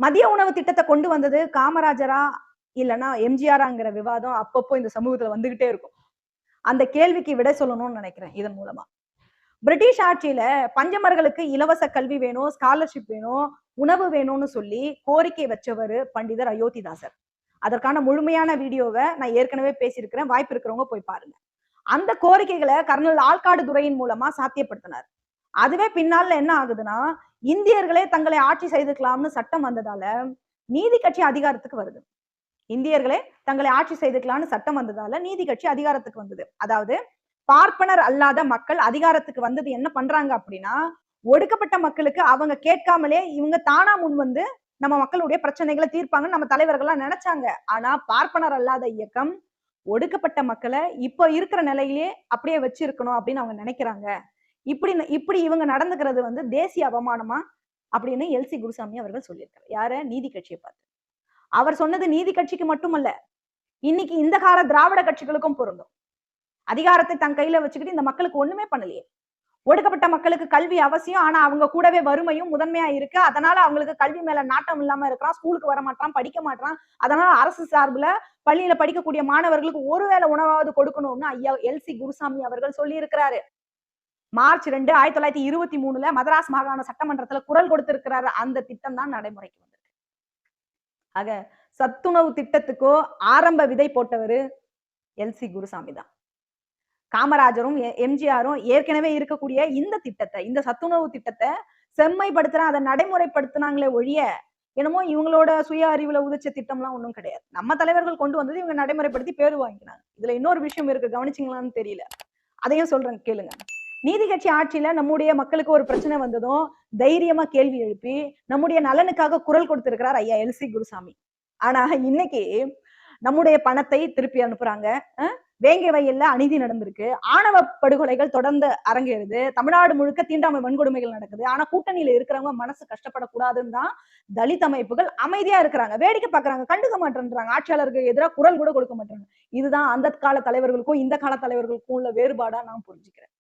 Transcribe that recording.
மதிய உணவு திட்டத்தை கொண்டு வந்தது காமராஜரா இல்லனா எம்ஜிஆராங்கிற விவாதம் அப்பப்போ இந்த சமூகத்துல வந்துகிட்டே இருக்கும். அந்த கேள்விக்கு விடை சொல்லணும்னு நினைக்கிறேன் இதன் மூலமா. பிரிட்டிஷ் ஆட்சியில பஞ்சமர்களுக்கு இலவச கல்வி வேணும், ஸ்காலர்ஷிப் வேணும், உணவு வேணும்னு சொல்லி கோரிக்கை வச்சவர் பண்டிதர் அயோத்திதாசர். அதற்கான முழுமையான வீடியோவை நான் ஏற்கனவே பேசியிருக்கிறேன். வாய்ப்பு இருக்கிறவங்க போய் பாருங்க. அந்த கோரிக்கைகளை கர்னல் ஆல்காடு துரையின் மூலமா சாத்தியப்படுத்தினார். அதுவே பின்னால என்ன ஆகுதுன்னா, இந்தியர்களே தங்களை ஆட்சி செய்துக்கலாம்னு சட்டம் வந்ததால, நீதி கட்சி அதிகாரத்துக்கு வருது. இந்தியர்களே தங்களை ஆட்சி செய்துக்கலாம்னு சட்டம் வந்ததால, நீதி கட்சி அதிகாரத்துக்கு வந்தது. அதாவது பார்ப்பனர் அல்லாத மக்கள் அதிகாரத்துக்கு வந்தது என்ன பண்றாங்க அப்படின்னா, ஒடுக்கப்பட்ட மக்களுக்கு அவங்க கேட்காமலே இவங்க தானா முன் வந்து நம்ம மக்களுடைய பிரச்சனைகளை தீர்ப்பாங்கன்னு நம்ம தலைவர்கள்லாம் நினைச்சாங்க. ஆனா பார்ப்பனர் அல்லாத இயக்கம் ஒடுக்கப்பட்ட மக்களை இப்ப இருக்கிற நிலையிலேயே அப்படியே வச்சிருக்கணும் அப்படின்னு அவங்க நினைக்கிறாங்க. இப்படி இப்படி இவங்க நடந்துக்கிறது வந்து தேசிய அவமானமா அப்படின்னு எல்சி குருசாமி அவர்கள் சொல்லியிருக்காரு. யார? நீதி கட்சியை பார்த்து. அவர் சொன்னது நீதி கட்சிக்கு மட்டுமல்ல, இன்னைக்கு இந்த கால திராவிட கட்சிகளுக்கும் பொருந்தும். அதிகாரத்தை தன் கையில வச்சுக்கிட்டு இந்த மக்களுக்கு ஒண்ணுமே பண்ணலையே. ஒடுக்கப்பட்ட மக்களுக்கு கல்வி அவசியம். ஆனா அவங்க கூடவே வறுமையும் முதன்மையா இருக்கு. அதனால அவங்களுக்கு கல்வி மேல நாட்டம் இல்லாம இருக்கிறான். ஸ்கூலுக்கு வர மாட்டான், படிக்க மாட்டான். அதனால அரசு சார்புல பள்ளியில படிக்கக்கூடிய மாணவர்களுக்கு ஒருவேளை உணவாவது கொடுக்கணும்னு ஐயா எல்சி குருசாமி அவர்கள் சொல்லி இருக்கிறாரு. மார்ச் 2 1923 மதராஸ் மாகாண சட்டமன்றத்துல குரல் கொடுத்திருக்கிறாரு. அந்த திட்டம் தான் நடைமுறைக்கு வந்திருக்கு. ஆக சத்துணவு திட்டத்துக்கோ ஆரம்ப விதை போட்டவரு எல்சி குருசாமி தான். காமராஜரும் எம்ஜிஆரும் ஏற்கனவே இருக்கக்கூடிய இந்த திட்டத்தை, இந்த சத்துணவு திட்டத்தை செம்மைப்படுத்துற அதை நடைமுறைப்படுத்தினாங்களே ஒழிய என்னமோ இவங்களோட சுய அறிவுல உதிச்ச திட்டம்லாம் ஒண்ணும் கிடையாது. நம்ம தலைவர்கள் கொண்டு வந்தது இவங்க நடைமுறைப்படுத்தி பேரு வாங்கினாங்க. இதுல இன்னொரு விஷயம் இருக்கு, கவனிச்சிங்களான்னு தெரியல. அதையும் சொல்றேன் கேளுங்க. நீதி கட்சி ஆட்சியில நம்முடைய மக்களுக்கு ஒரு பிரச்சனை வந்ததும் தைரியமா கேள்வி எழுப்பி நம்முடைய நலனுக்காக குரல் கொடுத்திருக்கிறார் ஐயா எல்சி குருசாமி. ஆனா இன்னைக்கு நம்முடைய பணத்தை திருப்பி அனுப்புறாங்க. வேங்கை வயல்ல அநீதி நடந்திருக்கு. ஆணவ படுகொலைகள் தொடர்ந்து அரங்கேறுது. தமிழ்நாடு முழுக்க தீண்டாமை வன்கொடுமைகள் நடக்குது. ஆனா கூட்டணியில இருக்கிறவங்க மனசு கஷ்டப்படக்கூடாதுன்னு தான் தலித் அமைப்புகள் அமைதியா இருக்கிறாங்க. வேடிக்கை பார்க்கறாங்க, கண்டுக்க மாட்டேன்றாங்க. ஆட்சியாளருக்கு எதிராக குரல் கூட கொடுக்க மாட்டாங்க. இதுதான் அந்த கால தலைவர்களுக்கும் இந்த கால தலைவர்களுக்கும் உள்ள வேறுபாடா நான் புரிஞ்சுக்கிறேன்.